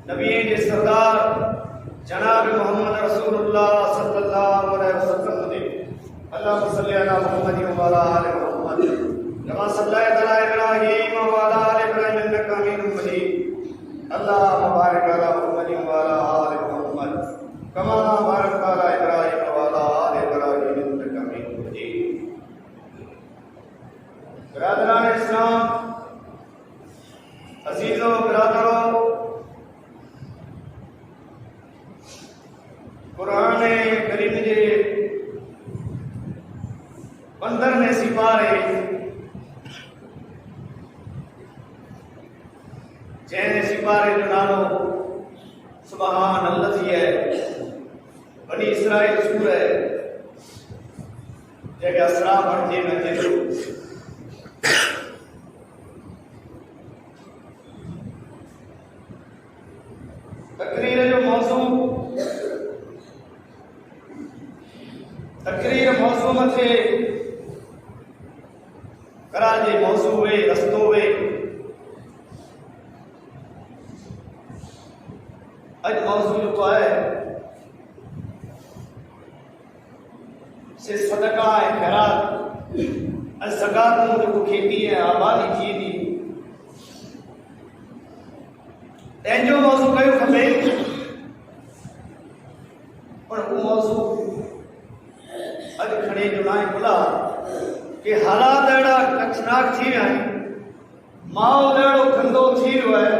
नबी के सरदार जनाब मोहम्मद रसूलुल्लाह सल्लल्लाहु अलैहि वसल्लम ने अल्लाहुम्मा सल्ली अला मुहम्मद व अला आलि मुहम्मद कमा सल्लैता अला इब्राहीम व अला आलि इब्राहीम इन्नका हमीदुम मजीद अल्लाहुम्मा बारिक अला मुहम्मद व अला आलि मुहम्मद कमा बारकता अला इब्राहीम व अला आलि इब्राहीम इन्नका हमीदुम मजीद। बिरादरान इस्लाम, अजीजों बिरादरों, कुरान करीम के 15वें सिपारे जैन सिपारे जो नालो सुबहान अल्लाह है बनी इसराइल सूर है जगह असरा बढ़े न जेको तकरीर जो मौजू मथे कराजे मौजू वे रस्तो वे अज मौजू जो है से सदका है खैरात अज ज़कात जो खेती है आबादी थी थी तंहिंजो मौजू कयो खपे पर वो मौजू अज खड़े जो ना खुला कि हालात अड़ा कचनाक थी विया माहौल अड़ो गंदो थी वियो है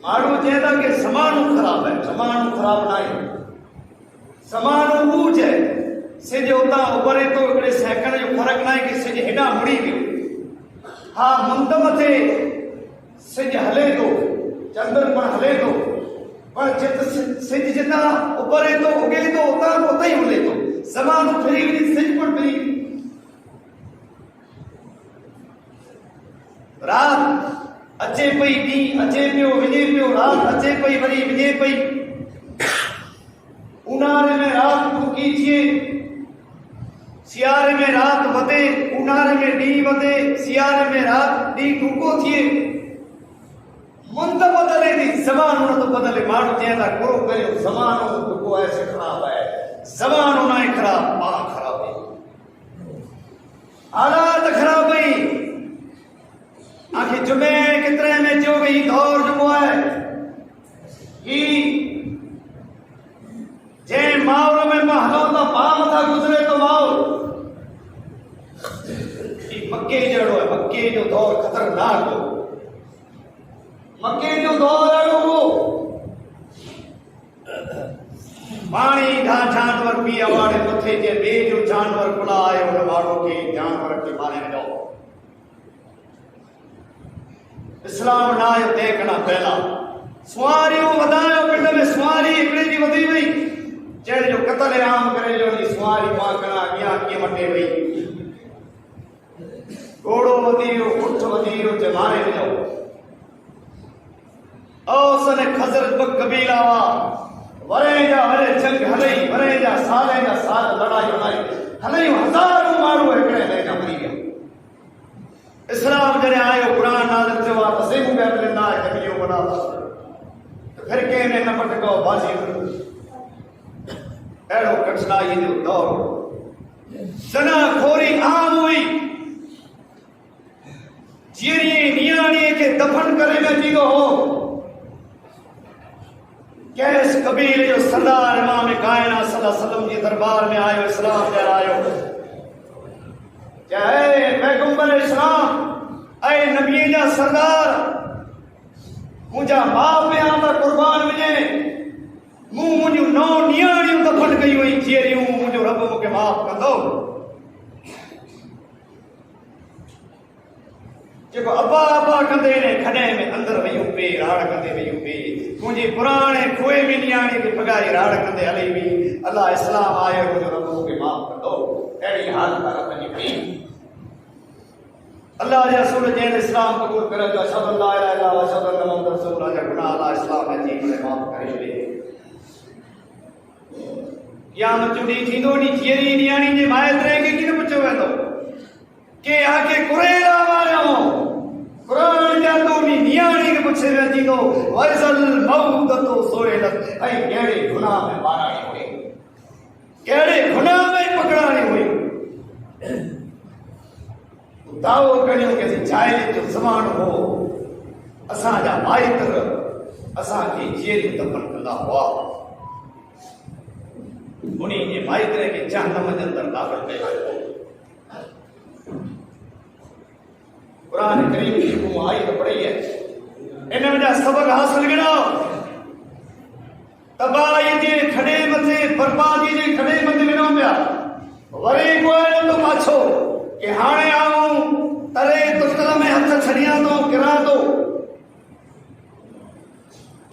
माण्हू चवंदा कि ज़मानो ख़राब है ज़मानो ख़राब ना है ज़मानो ऊज है सिज उतां उभरे तो हिकिड़े सेकंड जो फ़र्क़ु ना है कि सिज हेॾां मुड़ी वियो हाँ मुंद मथे सिज हले थो चंद्र पण हले थो पर सिज जितां उभरे थो उगे थो उतां उतां ई हले थो ज़मानो फिरी वञे सिज पण फिरी रात अचे पई ॾींहुं अचे पियो वञे पियो रात अचे पई वरी वञे पई ऊन्हारे में रात टूकी थिए सियारे में रात वधे ऊन्हारे में ॾींहुं वधे सियारे में रात ॾींहुं टूको थिए मुंद बदले थी ज़मानो न तो बदले माण्हू चवंदा गुरु कयो ज़मानो टुको है से ख़राब है ज़मानो ना है ख़राब मां ख़राब है हालात ख़राब है आखिर जुमे कितने में जो भी दौर जो है कि जे माहौल में महलो तो पाम था गुजरे तो माहौल मक्के जड़ो है मक्के जो दौर खतरनाक हो मक्के जो दौर है वो पानी ढा जानवर पी अवाड़े मथे जे बे जो जानवर खुला आयो उन माण्हू के जानवर के मारे में जाओ इस्लाम ना आयो देखना पहला सुवारियों वधायो पिंड में सुवारी हिकिड़े जी वधी वई जहिड़े जो क़त्ल आम करे जो नी सुवारी माकड़ा अॻियां कीअं मटे वई घोड़ो वधी वियो ऊठ वधी वियो जे मारे वियो औस ने खज़र ब कबीला हुआ वरे जा वरे जंग हलई वरे जा साल लड़ाई हलाई हलई हज़ारों माण्हू हिकिड़े ॾे जा मरी विया इस्लाम जॾहिं आयो क़ुरान नाज़िल थियो आहे त सिंह पिया मिलंदा कबिलियूं वॾा फिरके में न पटको बाज़ी अहिड़ो कठिनाई जो दौर जना खोरी आम हुई जीअं नियाणीअ खे दफ़न करे न थींदो हो कैस कबीले जो सरदार इमाम कायनात सल्लल्लाहु अलैहि वसल्लम जे दरबार में आयो इस्लाम ॾियण आयो चाहे पैगंबर इस्लाम ऐ नबी जा सरदार मुझा बाप में आंदा कुर्बान वञे मूं मुंहिंजूं 9 नियाणियूं दफ़न कई हुई जीअरियूं मुंहिंजो रब मूंखे माफ़ कंदो जेको अबा अबा कंदे ने खॾे में अंदर वयूं पे राड़ कंदे वयूं पे मुंहिंजे पुराणे खोए में नियाणी खे भगाए राड़ कंदे हली हुई अल्लाह इस्लाम आयो मुंहिंजो रब मूंखे माफ़ कंदो अहिड़ी हालत रब जी हुई अल्लाह जे रसूल जैन इस्लाम कबूल करे तो अशहदु अल्ला इलाहा इल्लल्लाह व अशहदु अन्न मुहम्मद रसूलुल्लाह जा गुनाह अल्लाह इस्लाम में जी करे माफ़ करे छॾे क़यामत जो ॾींहुं थींदो नी जीअरी नियाणी जे माइतरे खे कीअं पुछियो वेंदो के आके कुरेला वारियो कुरान जा तो नी नियाणी के पूछे वेंदी तो वैसल मौदतो सोएलत ऐ केड़े गुनाह में माराणी हुई केड़े गुनाह में पकड़ाणी हुई दावो करियो के जाहिल जो ज़मान हो असा जा माइत्र असा के जेल दफन कंदा हुआ उन्हीं के माइत्र के जहन्नम के अंदर दाखिल कया कुरान करीम की को आई तो पढ़ी है इन वजह सबक हासिल गिनो तबाही जे खड़े मथे बर्बादी जे खड़े मथे गिनो पिया वरी कोई न तो पाछो कि हाणे आऊं तरे तुस्तल में हथ छड़िया तो किरा तो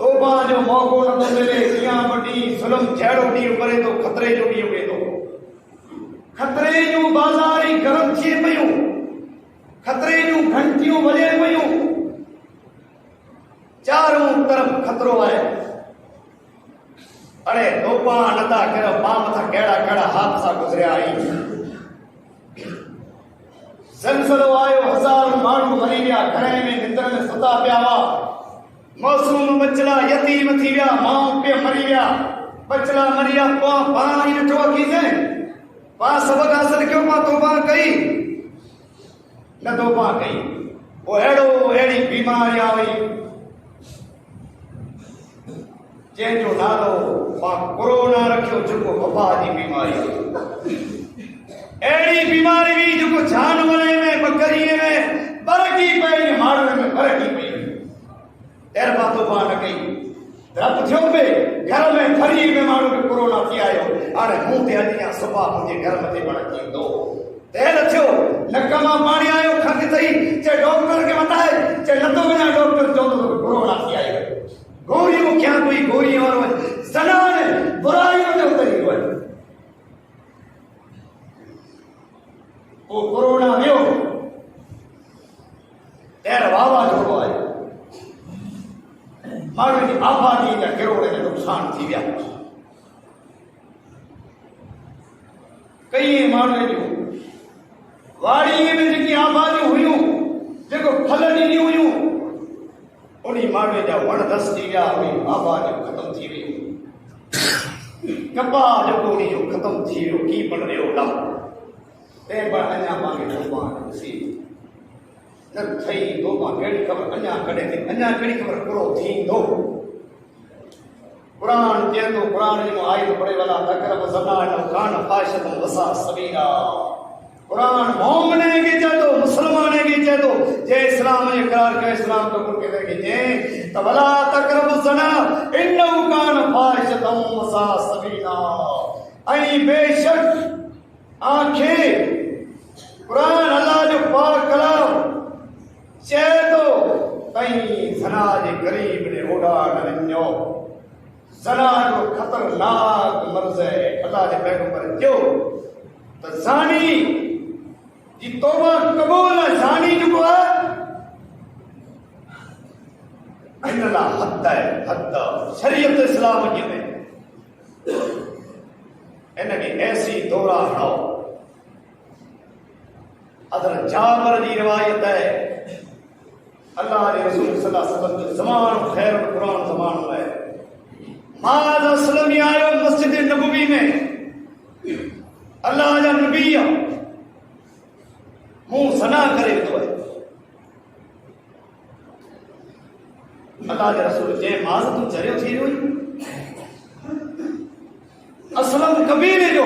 तौबा जो मौको न तो मिले किया बड़ी जुल्म जड़ो डी करे तो खतरे जो डी हुए तो खतरे जो बाजारी गरम थी पयूं खतरे जो घंटियों बजे पयूं चारों तरफ खतरो है अरे तौबा नता करो बाम था केड़ा केड़ा हादसा गुजरिया आई ज़लज़लो आयो हजार माण्हू मरी विया घणे में निंदर में सुता पिया हुआ मासूम बचड़ा यतीम थी विया माउ पे मरी विया बचड़ा मरी विया पाण ई ॾिठो अखीं पा सबक हासिल कयो पा तौबा कई न तौबा कई वो अहिड़ी बीमारी आई जंहिंजो नालो पा कोरोना रखियो जेको वबा जी बीमारी अहिड़ी बीमारी हुई जेको जानवरनि में बकरीअ में बरकी पई माण्हुनि में बरकी पई ॾेर मां तौबा न कई रब थियो पे घर में थरी में माण्हू खे कोरोना थी आयो हाणे मूं ते अॼु सुबह मुंहिंजे घर मथे पण थींदो देर थियो नक मां पाणी आयो खंघि थई चे डॉक्टर खे वटाए चे नथो वञा डॉक्टर चवंदो कोरोना थी आयो गोरी मुखिया कोई गोरी वारो ज़नान बुराईअ में उतरी वियो वो कोरोना वियो तेर वावा जोड़ो आयो माण्हुनि जी आबादी जा करोड़ जो नुक़सान थी विया कई माण्हुनि जूं वाड़ीअ में जेकी आबादियूं हुयूं जेको फल ॾींदियूं हुयूं उन माण्हुनि जा वण धस थी विया हुई आबादियूं ख़तम थी वियूं कपा जेको उन जो ख़तम थी वियो की पण रहियो ॾा ते पर अञा मांगे तौबा सी न थई तौबा कहिड़ी ख़बर अञा कॾहिं थी अञा कहिड़ी ख़बर पूरो थींदो कुरान चए थो कुरान जो आयत पढ़े वाला तकरब ज़माना कान फाशितन वसा सबीला कुरान मोमिने के चए थो मुसलमाने के चए थो जे इस्लाम में इकरार करे इस्लाम कबूल करे के जे त वला तकरब ज़ना इन्नहु कान फाशितन वसा सबीला ऐं बेशक आंखें कुरान अल्लाह जो पाक कलाम चए थो तई ज़ना जे ग़रीब ने ओॾा न वञो ज़ना जो ख़तरनाक मर्ज़ है अल्लाह जे पैगंबर चयो त ज़ानी जी तौबा क़बूल ज़ानी जेको आहे इन लाइ हद आहे हद शरीयत इस्लाम जी में इनखे ऐसी दौरा हणो हज़रत जाबिर जी रिवायत है अल्लाह के रसूल सल्लल्लाहु अलैहि वसल्लम जो ज़मानो ख़ैर कुरान ज़मानो है माज़ असलम आयो मस्जिद नबवी में अल्लाह जा नबी मुंह सना करे तो है अल्लाह के रसूल जे माज़ तू चरियो थी हुई असलम कबीले जो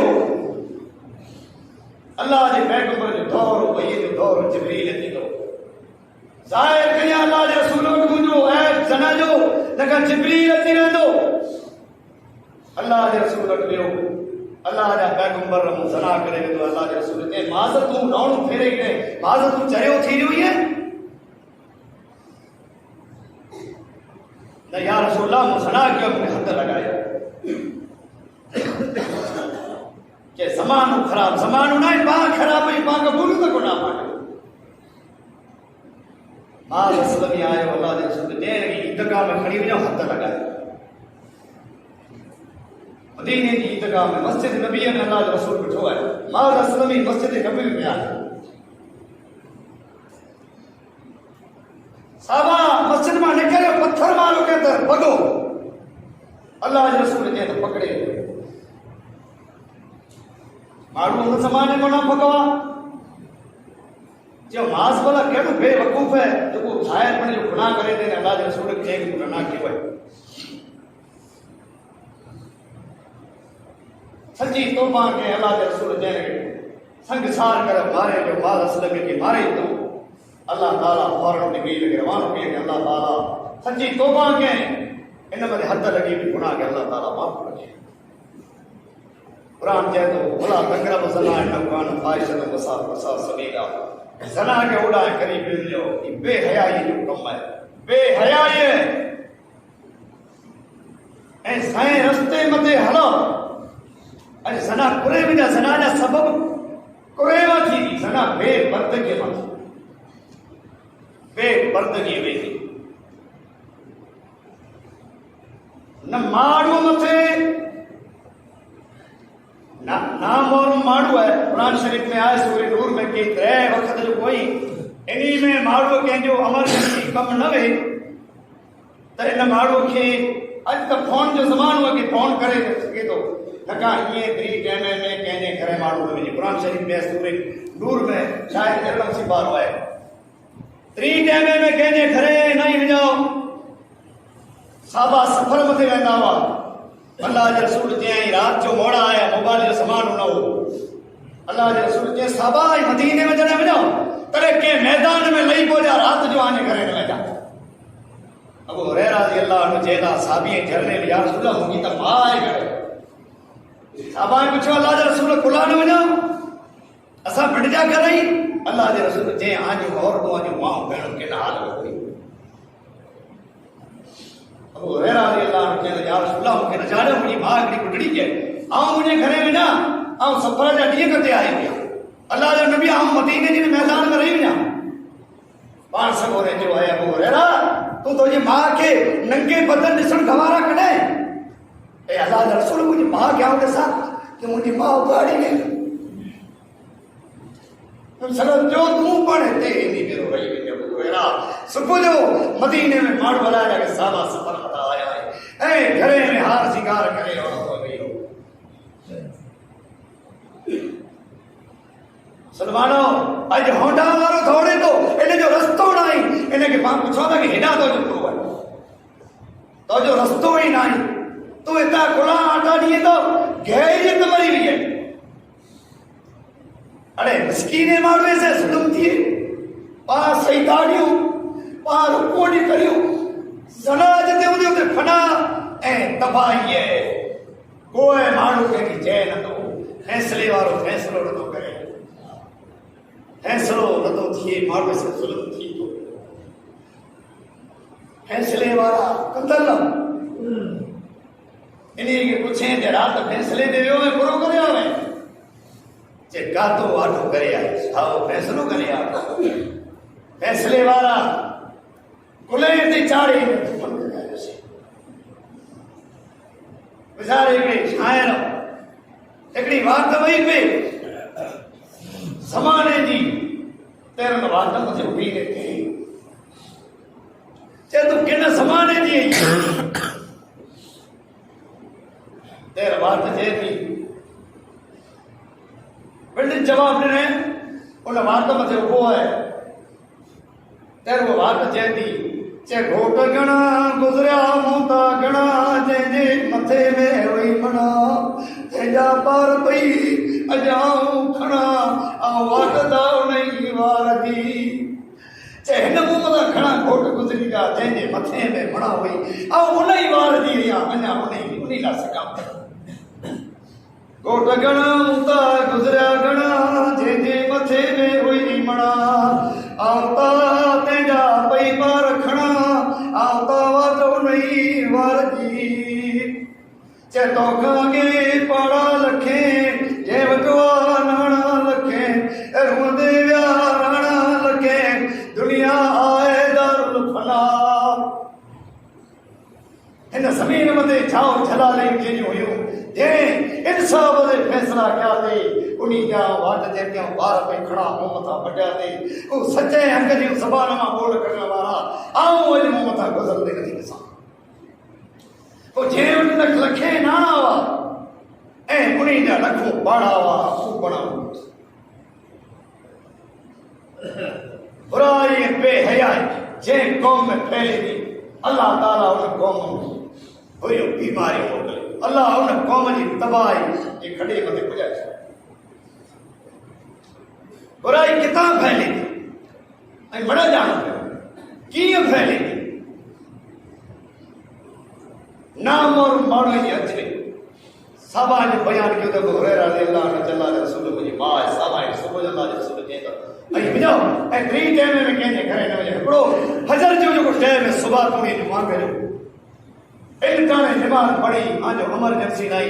अल्लाह के पैगंबर जो दौर वही जो दौर जिब्रील थींदो ज़ाहिर करिया अल्लाह के रसूल मुंहिंजो ऐब ज़ना जो लगा जिब्रील अची वेंदो अल्लाह के रसूल वटि वियो अल्लाह जा पैगंबर मुंहुं सना करे वेंदो अल्लाह के रसूल ते माज़ तूं रौण फेरे करे माज़ तूं चरियो थी हुई है न या रसूल अल्लाह मुंहुं सना कयो मूंखे हथ लॻायो के ज़मानो ख़राब ज़मानो ना पा ख़राब ही पा कबूल तो कोना पाए मां असलमी आयो अल्लाह दे रसूल दे ईदगाह में खड़ी वञो हथ लॻाए मदीने जी ईदगाह में मस्जिद नबी ने अल्लाह दे रसूल बिठो है मां असलमी मस्जिद नबी में आयो साहबा मस्जिद में निकले पत्थर मारो के अंदर भगो। अल्लाह के रसूल के तो पकड़े मारू उन जमाने में ना भगवा जो मास वाला केड़ो बेवकूफ है जो को जाहिर बने जो गुनाह करे थे अल्लाह के रसूल के गुनाह की वय सच्ची तौबा के अल्लाह के रसूल ने संगसार कर मारे जो माल असल के मारे तो अल्लाह ताला फौरन नबी लगे रवान किए कि अल्लाह ताला सच्ची तौबा के इन में हद लगी भी गुनाह के अल्लाह ताला माफ करे। कुरान कहे तो भला तकरब ज़ना नकान फाहिशत वसा वसा सबीला ज़ना के उड़ा करीब जो बेहयाई जो कम है बेहयाई ऐ साए रस्ते मते हलो अरे ज़ना कुरे में ज़ना जा सबब कुरे में थी ज़ना बेपर्दगी में बेपर्दगी में न मारू मथे नाम और मारू है। कुरान शरीफ में आए सूरह नूर में कि त्रै वक्त जो कोई इन्हीं में मारू के जो अमर कम न वे तो इन मारू के अज तक फोन जो ज़मानो है कि फोन करे सके तो नका ये त्री कैमे में कहने करे मारू में कुरान शरीफ में सूरह नूर में शायद 11 सिपार है त्री कैमे में कहने करे नहीं वञो साबा सफर मथे वेंदा हुआ अल्लाह के रसूल जे रात जो मोड़ा आया मोबाइल जो सामान न हो अल्लाह के रसूल जे साबा मदीने में जने वञो तड़े के मैदान में लई पोजा रात जो आने करे न जा अबू हुरैरा रज़ी अल्लाह अन्हु जेदा साबी झरने या रसूल मुगी त माए करे साबा पूछो अल्लाह के रसूल कुला न वञो असा बंडजा करई अल्लाह के रसूल जे आजो और तो आजो मां भेण के हाल होई अबू हुरैरा रज़ी अल्लाह अन्हु जे या रसूल मुके न जाने मुनी मां हिकड़ी गुडड़ी के आऊं मुझे घरे में ना आऊं सफर जा डी कते आई गया अल्लाह जो नबी आऊं मदीने जे मैदान में रही ना पान सब रे जो है अबू हुरैरा तू तो ये मां के नंगे बदन दिसण गवारा कने ए अल्लाह के रसूल मुझे मां क्या के साथ कि मुझे मां उगाड़ी ने तुम सरो जो तू पढ़े ते नहीं मेरो रही में अबू हुरैरा सुबह जो मदीने में माड़ वाला के साबा सफर हटा आया है ए घरे में हार सिंगार करे और हो गई हो सलमानो आज होंडा वारो थोड़े तो इने जो रस्तो नहीं इने के पास पूछो था कि हेडा तो जो है तो जो रस्तो ही नहीं तो इतना खुला आटा नहीं तो गए जी तुम्हारी भी है अरे मस्कीने मारवे से जुल्म थी पास सही दाड़ियों पार कोडी करियो जना जते उदे फना ए तबाही है कोई माण्हू के की जय न तो फैसले वारो फैसलो न तो करे फैसलो न तो थिए माण्हू से जुल्म थी तो फैसले वारा कंदल इन्हीं के पूछे जे रात फैसले दे वियो में पूरो करे आवे जे गातो आटो करे आए साओ फैसलो करे आवे फैसले वाला कुले ते चाड़े बेचारे के शायर हिकड़ी बात वही पे ज़माने जी तेरन बात मुझे उभी ने कही चे तू किन ज़माने जी तेर बात जे थी बिल्ड जवाब ने उन बात मुझे उभो है तेर वो बात जे थी चे घोट गणा गुजरिया मूता गणा जे मथे में हुई मना तेजा पार पई अजाऊं खणा आ वाटदा नहीं वारदी चे हिन मूता खणा घोट गुजरी जा जे मथे में मना हुई आ उनई वारदी या अञा उनई ला सका घोट गणा मूता गुजरिया गणा जे मथे में हुई मना आता तेजा पई पार खणा आता वाटो नहीं वारदी चे तो खागे पाड़ा लखे जे वटवा नाना लखे रुंदे व्या राणा लखे दुनिया आए दारुल फना इन ज़मीन मते छाओ छलाले के हुयूं जे इंसाफ दे फैसला क्या थे उन्हीं जा वाट जे के बार पे खड़ा मुंह मथा बड़ा दे ओ सच्चे अंग जी ज़बान मां बोल करने वाला आऊं अज मुंह मथा गुजर दे कदी सा ओ जे उन तक लखे ना आवा ए उन्हीं जा लखो बाड़ा वा तू बना बुराई बेहयाई जे कौम में फैलेगी अल्लाह ताला उन कौम में हुई बीमारी हो गई अल्लाह उन कौम की तबाही ये खड़े मते पुजाए बुराई कितना फैलेगी ऐं बड़ा जान कीअं फैलेगी नाम और माण्हू जी अचे साबा जो बयान कयो त अबू हुरैरा रज़ियल्लाहु अन्हु अल्लाह जे रसूल मुंहिंजी मां आहे साबा सुबुह जो अल्लाह जे रसूल चई त ऐं विझो ऐं टी टाइम में कंहिंजे घरे न वञे हिकिड़ो फजर जो जेको टाइम आहे सुबह तूं मां कयो इन टाणे नमाज़ पढ़ी आजो एमरजेंसी न आई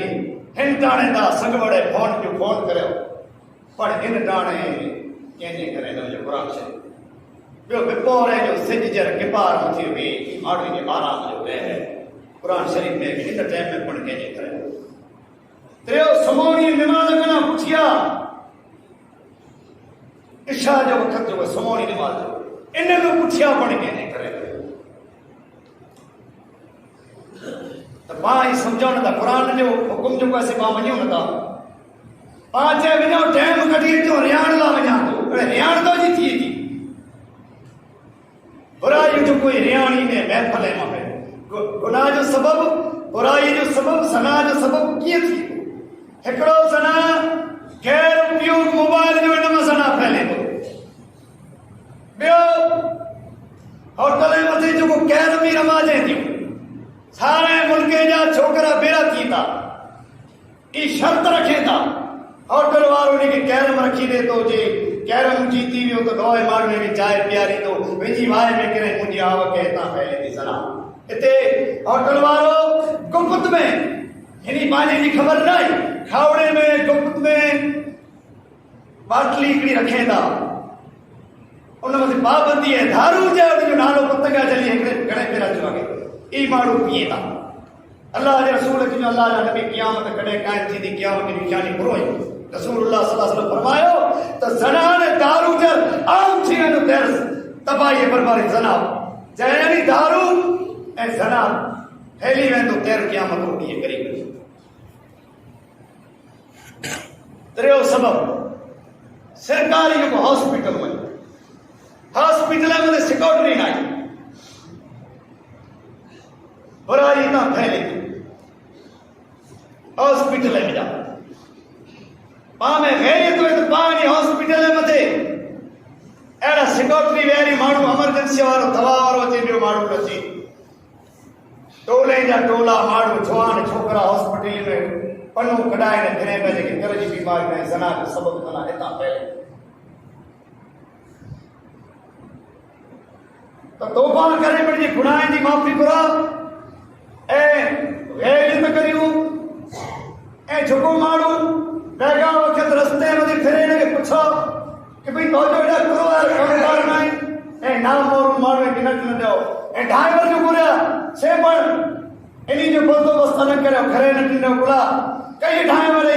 हिन टाणे ता संग वड़े फोन जो फोन करियो पर इन टाणे कंहिंजे घरे न वञो क़ुर शरीफ़ ॿियो विपोरे जो सिज जर किपार मथी बि माण्हू जे आराम जो बैर क़ुर शरीफ़ में इन टाइम में पण कंहिंजे घरे त्रियो सुमोनी नमाज़ कना पुछिया इशा जो वक़्त जो सुमोनी नमाज़ इन में पुछिया पण कंहिंजे घरे मां ही समझाउण था क़ुर जो हुकुम जो असीं मां वञूं नथा पां चए वञो टाइम कढी अचो रियाण लाइ वञा थो रियाण थो जी थिए थी बुराई जो कोई रियाणी में महफ़िल मां गुनाह जो सबबु बुराई जो सबबु सना जो सबबु कीअं थी हिकिड़ो सना गैर उपयोग मोबाइल जो इन में सना फैले थो ॿियो होटल जे मथे जेको कैरमी रमाजे थियूं सारे मुल्क जा छोकरा बेड़ा थी था ई शर्त रखे था होटल वारो ने कैरम रखी दे तो जे कैरम जीती वियो तो दोए माण्हू में चाय पियारी तो वेजी वाए में करे मुंहिंजी आवक हितां फैले थी सना हिते होटल वारो गुप्त में हिनी पानी जी ख़बर न आई खावड़े में गुप्त में बाटली हिकिड़ी रखे था उन मथे पाबंदी है दारू जो नालो पतंगा चली घणे भेरा जो आहे ई माण्हू पिए था अल्लाह जे रसूल जो अल्लाह जा नबी क़यामत कॾहिं क़ाइम थींदी क़यामत जी निशानी घुरो आहे रसूलुल्लाह सल्लल्लाहु अलैहि वसल्लम फरमायो त ज़ना ने दारू जो आम थी वेंदो दर्स तबाही बर्बादी ज़ना यानी दारू ऐं ज़ना फैली वेंदो तेर क़यामत जो ॾींहुं क़रीब टियों सबब सरकारी जेको हॉस्पिटल में हॉस्पिटल में सिक्योरिटी न आहे बुराई ना फैले हॉस्पिटल में जा पां में गैरियत हुए तो पानी हॉस्पिटल में थे एड़ा सिक्योरिटी वेरी माण्हू एमरजेंसी वारो दवा वारो अचे ॿियो माण्हू अचे टोले जा टोला माण्हू जवान छोकरा हॉस्पिटल में पन्नू कढाए ने फिरे पे जेके दिल जी बीमारी में ज़ना जो सबब तना हितां फैले तो तौबा करे पंहिंजे गुनाह जी माफ़ी घुरा गैरियत करियूं जेको माण्हू बैगा वक़्त रस्ते में फिरे के पुछो कि भाई तो एड़ा करो कमकार न आहे नाम और माण्हू खे न ॾियो ड्राइवर जो घुरिया से पण इन्हीं जो बंदोबस्त न करियो घरे न ॾिनो घुरा कई ड्राइवर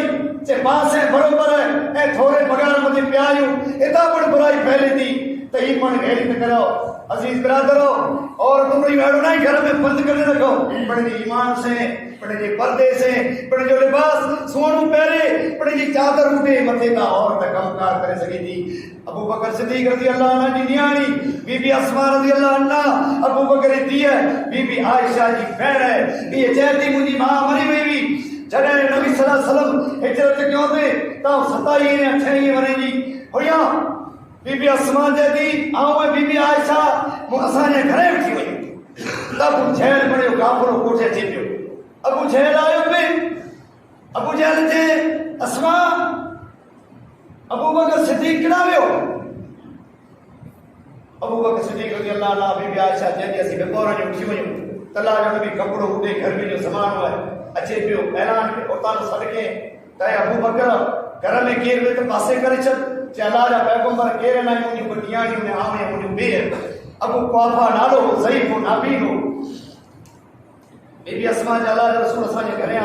से पासे बरोबर है थोड़े पगार मथे पिया आहियूं हितां पण बुराई फैले थी त ही पण गैरियत करो अजीज बिरादरो और तुम अड़ो ना घर में बंद करने रखो पढ़े ईमान से पढ़े पर्दे से पढ़े जो लिबास सोनू पहरे पढ़े जी चादर उठे मथे का और कमकार करे सके थी अबू बकर सिद्दीक रज़ी अल्लाह अन्हा जी नियाणी बीबी अस्मा रज़ी अल्लाह अन्हा अबू बकर दी है बीबी आयशा जी भेण है ये चेती मुंहिंजी मां मरी वई हुई जॾहिं नबी सल्लल्लाहु अलैहि वसल्लम हिजरत कयो थे त 27 ऐं 28 वरे जी हुया बीबी अस्मा जी ऐं बीबी आयशा असांजे घरे वेठी वई त अबू जहल बणियो काफ़िरो कोठे थी पियो अबू जहल आयो पे अबू जहल जे अस्मा अबू बकर सिद्दीक किॾां वियो अबू बकर सिद्दीक रज़ी अल्लाह अन्हा बीबी आयशा चवंदी असीं विपोर जो उथी वञूं तला जो बि कपिड़ो उॾे गर्मी जो ज़मानो आहे अचे पियो ऐलान उतां सदके त अबू बकर घर में केरु वेठो पासे करे छॾ अल्लाह जा पैगंबर केर न मुंहिंजी को ॾियाणी में आमे मुंहिंजो बेर अबू कुहाफा नालो ज़ईफ़ नाबीन हो बीबी अस्मा जे अल्लाह जे रसूल असांजे घरे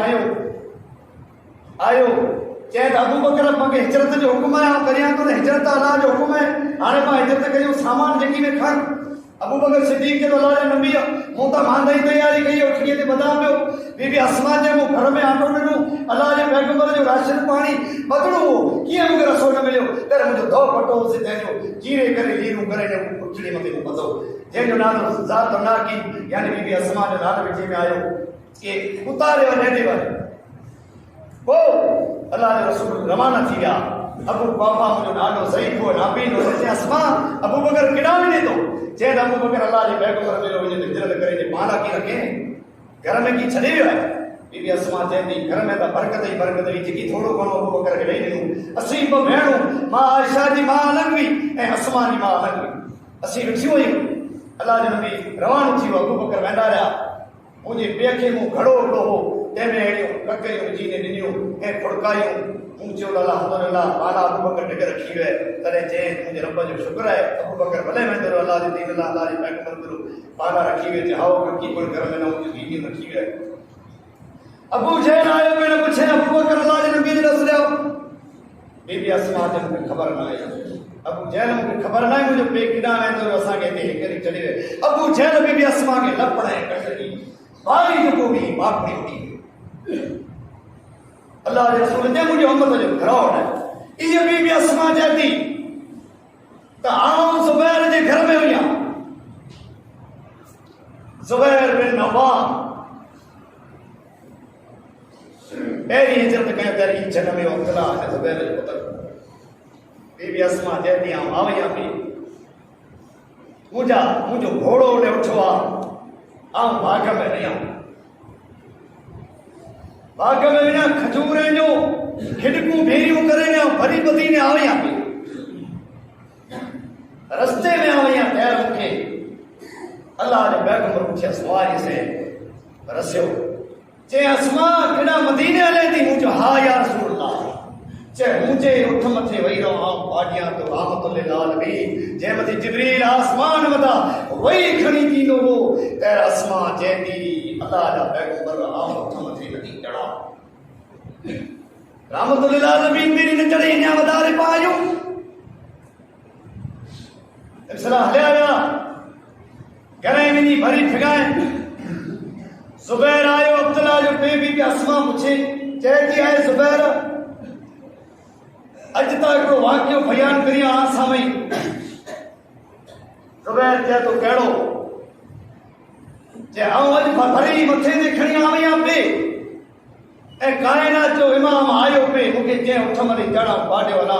आयो चए त अबू बकर मूंखे हिजरत जो हुकुम आहे, करियां थो त हिजरत अलाह जो हुकुम आहे, हाणे मां हिजरत कयूं सामान जेकी में खण। अबू बकर सिद्दीक़ जो अलाह जो नबी मूं त मांदा ई तयारी कई, उठीअ ते बदाम पियो। बीबी अस्मा जे मूं घर में आटो ॾिनो, अलाह जे पैगंबर जो राशन पाणी बदिलू हो, कीअं मूंखे रसो न मिलियो, पर मुंहिंजो दो पटो हुओसीं तंहिंजो चीरे करे लीरूं करे उछड़ी मथे मूं पतो, जंहिंजो नालो ज़ात नाकी यानी बीबी अस्मा जो नालो विच में आयो कि उतारे ॾेढे वारे पोइ अलाह जो रसूल रवाना थी विया। अबू बाबा मुंहिंजो नालो ज़ईफ़ हो नाबीन हो, चए अस्मा अबू बकर केॾां वञे थो, चए त अबू बकर अलाह जे पैगंबर में वञे हिजरत करे जे पाण की रखे घर में की छॾे वियो आहे। बीबी अस्मा चए थी घर में त बरकत ई बरकत हुई, जेकी थोरो घणो अबू बकर खे ॾेई ॾिनो। असीं ॿ भेणूं, मां आयशा जी मां अलॻि हुई ऐं अस्मा जी मां अलॻि हुई, असीं ॾिठियूं हुयूं। अलाह जो नबी रवानो थी वियो, अबू बकर वेंदा रहिया। मुंहिंजे ॿिए खे मूं घड़ो हिकिड़ो हो, तंहिंमें अहिड़ियूं ककरियूं विझी ॾिनियूं ऐं फुड़कायूं। मूं चयो अल्हम्दुलिल्लाह पाला अबू बकर ढिग रखी वियो। तॾहिं चए मुंहिंजे रब जो शुक्र आहे, अबू बकर भले वेंदो रहियो अलाह जे दीन अलाह जे पैगंबर पाला रखी वियो, हाओ की कोई घर में न हुजे, बीवी रखी वियो। अबू जहल आयो, मैंने पुछे अबू बकर अल्लाह जे नबी दस रहियो। बीबी अस्मा जे मूंखे ख़बर न आई, अबू जहल मूंखे ख़बर न आहे मुंहिंजो पे केॾां वेंदो, असांखे हिते हिकड़ी छॾे वियो। अबू जहल बीबी अस्मा खे लपड़ ऐं कटड़ी भारी जेको बि बापड़ी उठी अल्लाह जे रसूल जे मुंहिंजे उम्मत जो घरौड़ आहे। इहा बीबी अस्मा चए थी त आउं ज़ुबैर जे घर में हुयां। ज़ुबैर बिन नवाम पहिरीं हिजरत कयो, पहिरीं जनम में अब्दुल्ला ऐं ज़ुबैर जो पुत्र। बीबी अस्मा चए थी आउं आवियां पई, मुंहिंजो घोड़ो उॾे उठो आहे, आउं बाग़ में रहियां। बाग़ में वञा खजूरनि जो खिड़कूं भेरियूं करे विया, भरी बदी में आवियां पई। रस्ते में आवियां तैर मूंखे अलाह जो पैगंबर पुछिया सवारी से रसियो, चए अस्मा केॾा मदीने हले थी? मूं चयो हा या रसूल अल्लाह। चए मुंहिंजे उठ मथे वेही रहो, आउं पाॾियां तो रहमत लिल आलमीन, जंहिं मथे जिब्रील आसमान मथां वेही खणी थींदो हो। त अस्मा चए थी अलाह जा पैगंबर आउं उठ मथे नथी चढ़ा, रहमत लिल आलमीन मेरी न चढ़े, अञा वधारे पायूं। सलाह हलिया विया, घर वञी भरी फिगाए। ज़ुबैर आयो, अब्दुल्ला जो पे बीबी अस्मा पुछे, चए थी आहे ज़ुबैर अॼु त हिकिड़ो वाक़ियो बयान करियां असां में। ज़ुबैर चए थो कहिड़ो? चए आउं अॼु भरी मथे ते खणी आवियां पे ऐं काइनात जो इमाम आयो पे, मूंखे चए उठ मथे चढ़ा पाॾे वञा।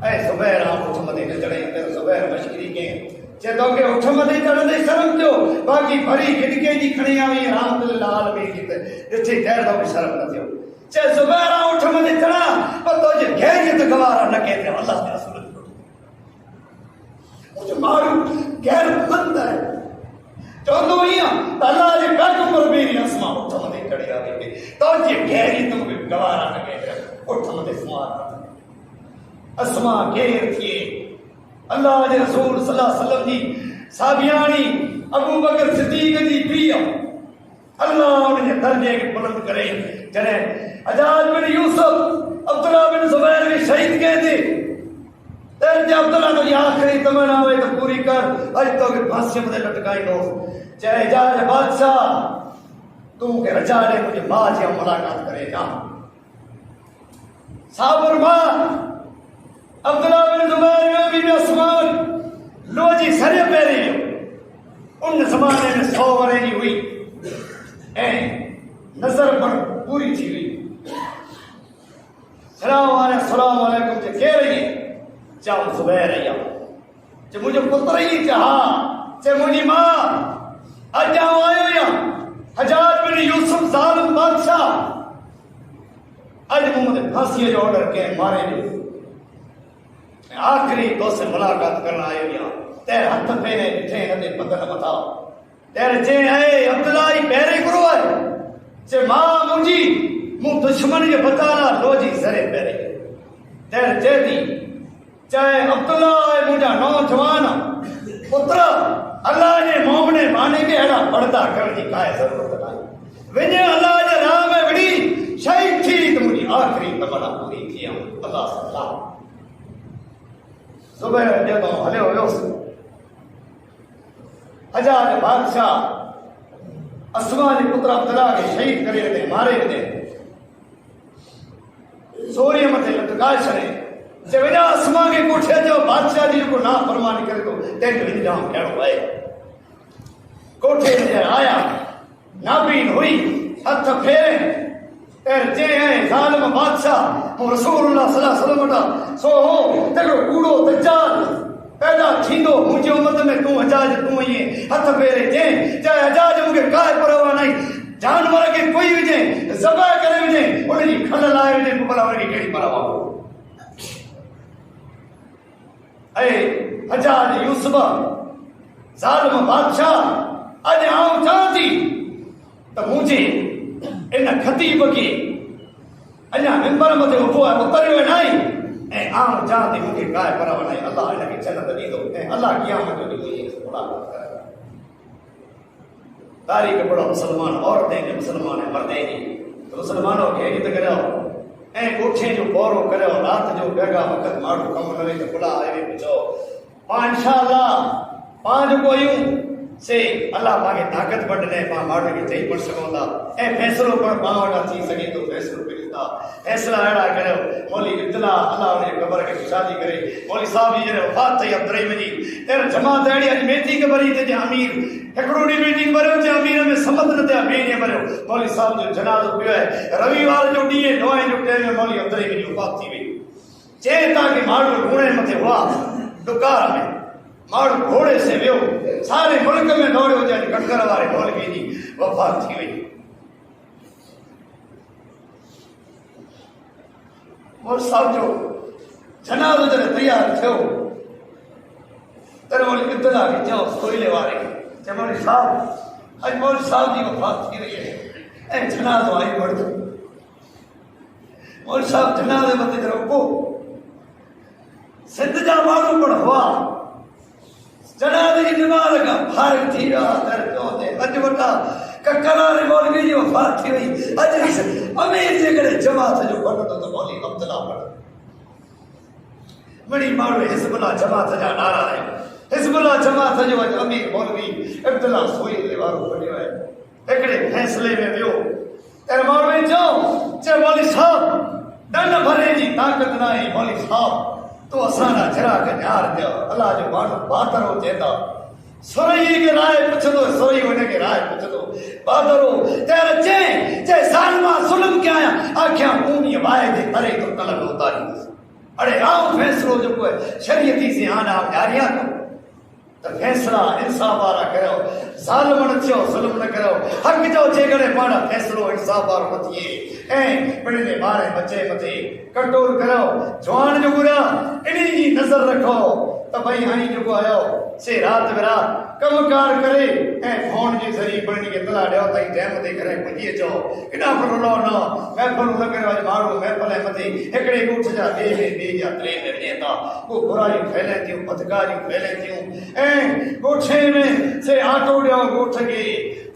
ऐं ज़ुबैर आउं उठ मथे न चढ़े, ज़ुबैर मश्किरी कयईं, चए तोखे उठ मथे चढ़ंदे शर्म थियो, बाक़ी भरी खिड़के जी खणी आई रहमत लिल आलमीन जी त ॾिठी तैर तोखे शर्म न थियो। चए ज़ुबैर आउं उठ मथे चढ़ा, पर तुंहिंजे गैरियत गवारा न कई अथई अलाह जे रसूल मुंहिंजो माण्हू गैरतमंद आहे। चवंदो ईअं त अलाह जे पैगंबर मेरी अस्मा उठ मथे चढ़ी आई, तुंहिंजी गैरियत मूंखे गवारा न कई अथई, उठ मथे सुम्हार। अस्मा केरु थिए? अल्लाह जे रसूल सल्लल्लाहु अलैहि वसल्लम जी साबियाणी अबू बकर सिद्दीक़ जी पीउ। अल्लाह उनजे दर्जे खे बुलंद करे जॾहिं हजाज बिन यूसुफ अब्दुल्ला बिन ज़ुबैर खे शहीद कये थी, त अब्दुल्ला तुंहिंजी आख़िरी तमन्ना हुई त पूरी कर, अॼु तोखे फांसीअ मथे लटकाईंदोसि। चए हजाज बादशाह तूं मूंखे रजा ॾे, मुंहिंजी माउ जी मुलाक़ात करे जा। साबुर मां अब्दुल्ला बिन ज़ुबैर में बीबी अस्मा लोजी सरे पहिरे वियो। उन ज़माने में 100 वरे जी हुई ऐं नज़र पण पूरी थी हुई। सलाम अलैकुम जे केरु आई? चऊं ज़ुबैर आई आहे। चए मुंहिंजो पुत्र ई? चए हा। चए मुंहिंजी माउ अॼु आउं आयो आहियां, हजाज बिन यूसुफ ज़ालिम बादशाह अॼु मूं मथे फांसीअ जो ऑर्डर कयईं, मारे ॾियो, आख़िरी तोसे मुलाक़ात करण आयो आहियां। तेरे हथ फेरे ॾिठे हिन ते बदन मथां, तेरे चए आहे अब्दुल्ला ई पहिरें गुरू आहे। चए मां मुंहिंजी मूं दुश्मन जे बचाला लोजी सरे पहिरे। तेरे चए थी, चए अब्दुल्ला मुंहिंजा नौजवान पुत्र अल्लाह जे मोमिने माने खे अहिड़ा पर्दा करण जी काई ज़रूरत नाहे। वञे अल्लाह जे राह में विड़ी शहीद थी त मुंहिंजी आख़िरी तमन्ना पूरी थी अल्लाह सलाम सुबह जो हले हुयोसि हजाज बादशाह असमा जे पुत्र अब्दुल्ला खे शहीद करे वञे मारे वञे सोरीअ मथे लटकाए छॾे जे वञा असमा खे कोठे जो बादशाह जी को ना फरमानी करे तो तेज विंजाम कहिड़ो आहे कोठे ते आया नाबीन हुई हथ फेरे एर जे है ज़ालिम बादशाह रसूलुल्लाह सल्लल्लाहु अलैहि वसल्लम सो हो तगड़ो कूड़ो दज्जाल पैदा थींदो मुझे उम्मत में तू हजाज तू ये हथ फेरे जे चाहे हजाज मुझे काए परवाह नहीं जानवर के कोई विजे ज़बह करे विजे उनकी खल लाए विजे भला उनकी कहिड़ी परवाह ऐ हजाज यूसुफ ज़ालिम बादशाह अॼु आऊं चवां थी त मुझे इन खतीब खे अञा मिंबर मथे उभो आहे उतरियो नाहे ऐं आऊं चवां थी मूंखे काए परवाह नाहे अलाह हिनखे जन्नत ॾींदो ऐं अलाह क़यामत जो ॾींहुं इहे मुलाक़ात करे तारीख़ पढ़ो मुसलमान औरतें जी मुसलमान मर्दे जी मुसलमानों खे इज़त करियो ऐं ॻोठे जो पौरो करियो राति जो बेगा वक़्तु माण्हू कमु न वेही त खुला आए पुछो पाण इंशाअल्लाह पाण जेको आहियूं से अल्लाह पाके ताकत बटने पा माण्हू खे चई पढ़ सघूं था ऐं फ़ैसिलो पण पाण वटां थी सघे थो फ़ैसिलो कयूं था फ़ैसिला अहिड़ा करियो मौली इब्तिला अल्लाह उनजी क़बर खे शादी करे मौली साहब जी जॾहिं वफ़ात थी अब्दुर्रहीम जी तेरे जमात अहिड़ी अॼु मेथी खे भरी ते अमीर हिकिड़ो ॾींहुं मीटिंग भरियो जे अमीर में समत न थिया ॿिए ॾींहुं भरियो मौली साहब जो जनाज़ो पियो आहे रविवार जो ॾींहुं 9 जो टाइम में मौली अब्दुर्रहीम जी वफ़ात थी वई चए था कि माण्हू लूणे मथे हुआ डुकार में माण्हू घोड़े से वियो सारे मुल्क में दौड़ियो जॾहिं कटकर वारे मौलवी जी वफ़ात थी वई मौलवी साहब जो जनाज़ो जॾहिं तयारु थियो तॾहिं मौलवी इब्तिला खे चयो कोयले वारे खे चयो मौलवी साहब अॼु मौलवी साहब जी वफ़ात थी वई आहे ऐं जनाज़ो आई वठो मौलवी साहब जनाज़े मथे जॾहिं उभो सिंध जा माण्हू पण हुआ जनाज़े जी नमाज़ खां फारिग थी विया अॼु वटा ककर वारे मौलवी जी वफ़ात थी वई अॼु अमीर जेकॾहिं जमात जो वठंदो त मौलवी अब्दुल्ला पढ़ मणी माण्हू हिज़्बुल्लाह जमात जा नारा आहिनि हिज़्बुल्लाह जमात जो अॼु अमीर मौलवी अब्दुल्ला सोई वारो बणियो आहे हिकिड़े फ़ैसिले में वियो अहिड़े माण्हू चयो मौलवी साहब ॾन भरे जी ताक़त न आहे मौलवी साहब तो असाना चिराग न्यार दियो अल्लाह जो माण्हू बादरो चेता सुरई के राय पुछदो सुरई वने के राय पुछदो बादरो तेरे जे सालमा जुल्म क्या आया आख्या भूमि वाए दे करे तो कलम उतारी अरे आओ फैसलो जो कोई शरीयती से आना जारिया तो फैसला इंसाफ वाला करो जालिम न थियो जुल्म न करो हक जो जेकड़े पाण फैसलो इंसाफ वारो मथिए ऐ पिणने बारे बच्चे मथे कंट्रोल करो जवान जो बुरा इन्हीं जी नजर रखो तो भाई हाई जो आयो से रात बिरात कमकार करे ऐ फोन जे जरिए पिणने के तला ॾियो तई टाइम ते करे पुजी अचो इना फलो न महफल न करे आज माण्हू महफल मथे हिकिड़े ॻोठ जा ॿिए जा टे में वञे था को बुराई फैले थियूं बदकारियूं फैले थियूं ऐं ॻोठे में से आटो ॾियो ॻोठ खे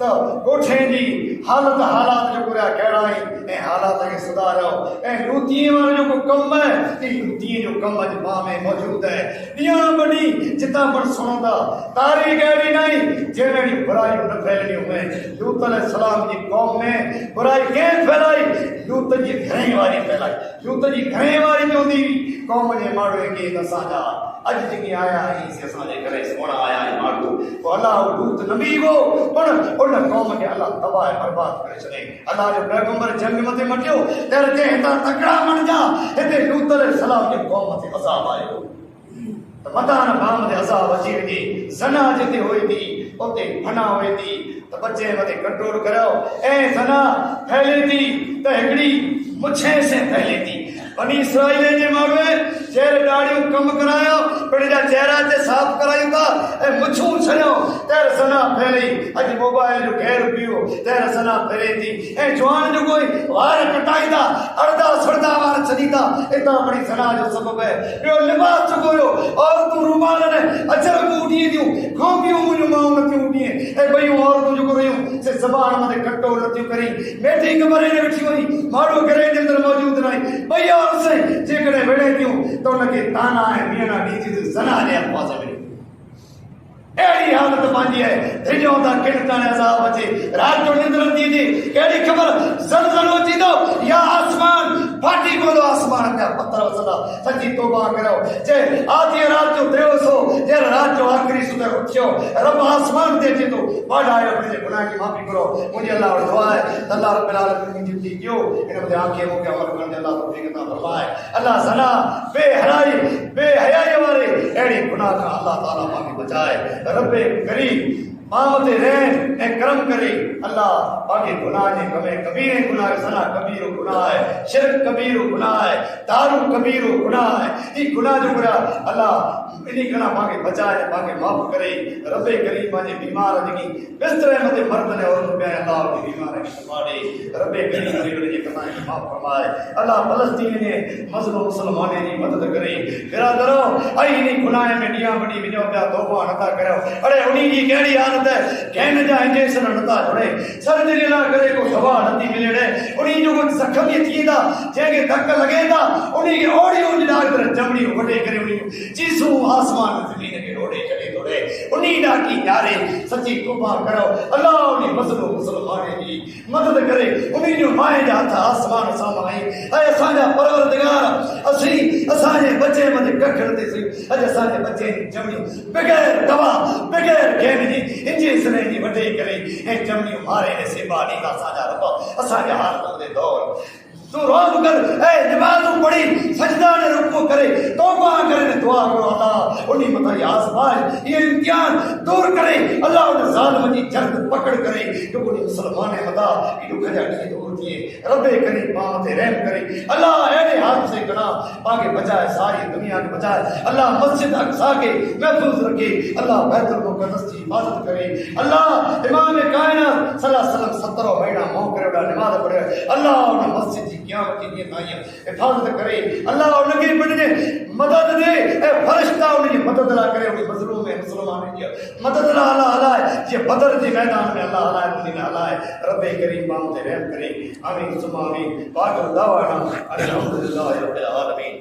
त ॻोठे जी हालात जो पूरा कहिड़ा आहिनि ऐं हालात खे सुधारियो ऐं लूतीअ वारो जेको कमु आहे लूतीअ जो कमु अॼु मां में मौजूदु आहे ॾींहं बड़ी जितां पण सुणो था तारीख़ अहिड़ी न आहे जंहिं अहिड़ियूं बुराइयूं न फैलणियूं आहिनि लूत अलैहिस्सलाम जी क़ौम में बुराई कंहिं फैलाई लूत जी घणे वारी फैलाई लूत जी घणे वारी चवंदी हुई क़ौम जे माण्हू खे असांजा अॼु जेके आया आहिनि असांजे घरे सोणा आया आहिनि माण्हू पोइ अलाह लूत न बीहो पर उन क़ौम खे अलाह तबाह बर्बाद करे छॾे अलाह जो पैगंबर जंग मथे मटियो तर के हितां तकड़ा बणजा हिते लूत अलैहिस्सलाम जी क़ौम ते अज़ाब आयो मदान बाम दे अज़ाब अची वञे ज़ना जिते होई थी उते फना होई थी त बच्चे मथे कंट्रोल करियो ऐं ज़ना फैले थी त हिकिड़ी मुछे से फैले थी बनी इसराइल जे माण्हू जहिड़े ॾाढियूं कमु करायो बड़ा चेहरा से साफ करायूंगा ए मुछू छड़ियो तेरे सना फैली अज मोबाइल जो घेर पियो तेरे सना फेरे थी ए जवान जो कोई वार कटाईदा अड़दा सड़दा वार छदीदा इतना बड़ी सना जो सबब है यो लिबास जो कोयो और तू रुमाल ने अजर को उठी दियो खोबियो मुझे मां न उठी ए भई और तू जो कोयो से जबान में कट्टो लतियो करी बैठी कमरे ने बैठी हुई मारो घरे के अंदर मौजूद नहीं भई और से जेकड़े वेड़े दियो तो लगे ताना है मियाना डी सना ने पास में एड़ी हालत पांजी है दिजो दा किणताने अजाब अचे रात जो निंद्र दी थी केड़ी खबर जलजलो थी दो या आसमान फाटी बोलो आसमान में पत्थर वसदा सच्ची तौबा करो जे आधी रात जो देव सो जे रात जो आखिरी सुबह उठ्यो रब आसमान दे थी तो बाढ़ आयो अपने गुनाह की माफी करो मुझे अल्लाह और दुआ है अल्लाह रब्बुल आलमीन की जिंदगी क्यों इन दे आंखें मुंह के अमल करने अल्लाह तौफीक अता फरमाए अल्लाह सना बेहयाई वाले एड़ी गुनाह का अल्लाह ताला माफी बचाए रब्बे करीम मामते रहम ए करम करे अल्लाह बाकी गुनाह ने कमे कबीरे गुनाह सना कबीर गुनाह है शिरक कबीर गुनाह है दारू कबीर गुनाह है ये गुनाह जो करा अल्लाह इन्हीं गुनाह बाकी बचाए बाकी माफ करे रब्बे करीम माने बीमार जगी बिस्तर मते मर्द ने और पे अल्लाह की बीमार है समाड़े रब्बे करीम करे जे कमाए माफ फरमाए अल्लाह फलस्तीन ने मजलूम मुसलमाने की मदद करे करा करो आई नहीं गुनाह में डिया बड़ी विजो पे तौबा नता करो अरे उन्हीं की केड़ी हालत है कहने जा इंजेक्शन नता छोड़े सर्जरी ना करे को दवा नती मिले उन्हीं जो कुछ जख्म ये थीदा जेके धक्का लगेदा उन्हीं के ओड़ी उन डॉक्टर जमड़ी वडे करे उन्हीं चीसू आसमान जमीन के रोड़े चढ़े तोड़े उन्हीं डाकी यारे सच्ची तौबा करो अल्लाह उन्हीं मजलूम मुसलमाने की मदद करे उन्हीं जो माए जा था आसमान सामाई ऐ असांजा परवरदिगार असी असांजे बच्चे मते कखड़ दे सी अज असांजे बच्चे जमड़ी बगैर दवा बगैर कहने इंजेक्शन जी वडे करे ऐ जमड़ी मारे ने से बानी का असांजा रब असांजा हालत दे दौर तू रोज कर ए नमाज पढ़ी सजदा ने रुकू करे तौबा करे दुआ करो अल्लाह उन्हीं मता आसमान ये इम्तिहान दूर करे अल्लाह उन जालिम की जल्द पकड़ करे जो उन्हीं मुसलमान है मता ये दुख जाटी दूर किए रब्बे करे पांव ते रहम करे अल्लाह एड़े हाथ से गना आगे बचाए सारी दुनिया के बचाए अल्लाह मस्जिद अक्सा के महफूज रखे अल्लाह बैतुल मुक़द्दस की हिफाजत करे अल्लाह इमाम कायनात सल्लल्लाहु अलैहि वसल्लम 17 महीना मौ करे नमाज पढ़े अल्लाह उन मस्जिद क़यामत की ताईं हिफाजत करे अल्लाह उनकी बने मदद दे ए फरिश्ता उनकी मदद ला करे उन मजलूम है मुसलमान की मदद ला अल्लाह जे बदर के मैदान में अल्लाह उन्हें अल्लाह रब्बे करीम मां ते रहम करे आमीन सुमा आमीन पाक दावाना अल्हम्दुलिल्लाह रब्बिल आलमीन।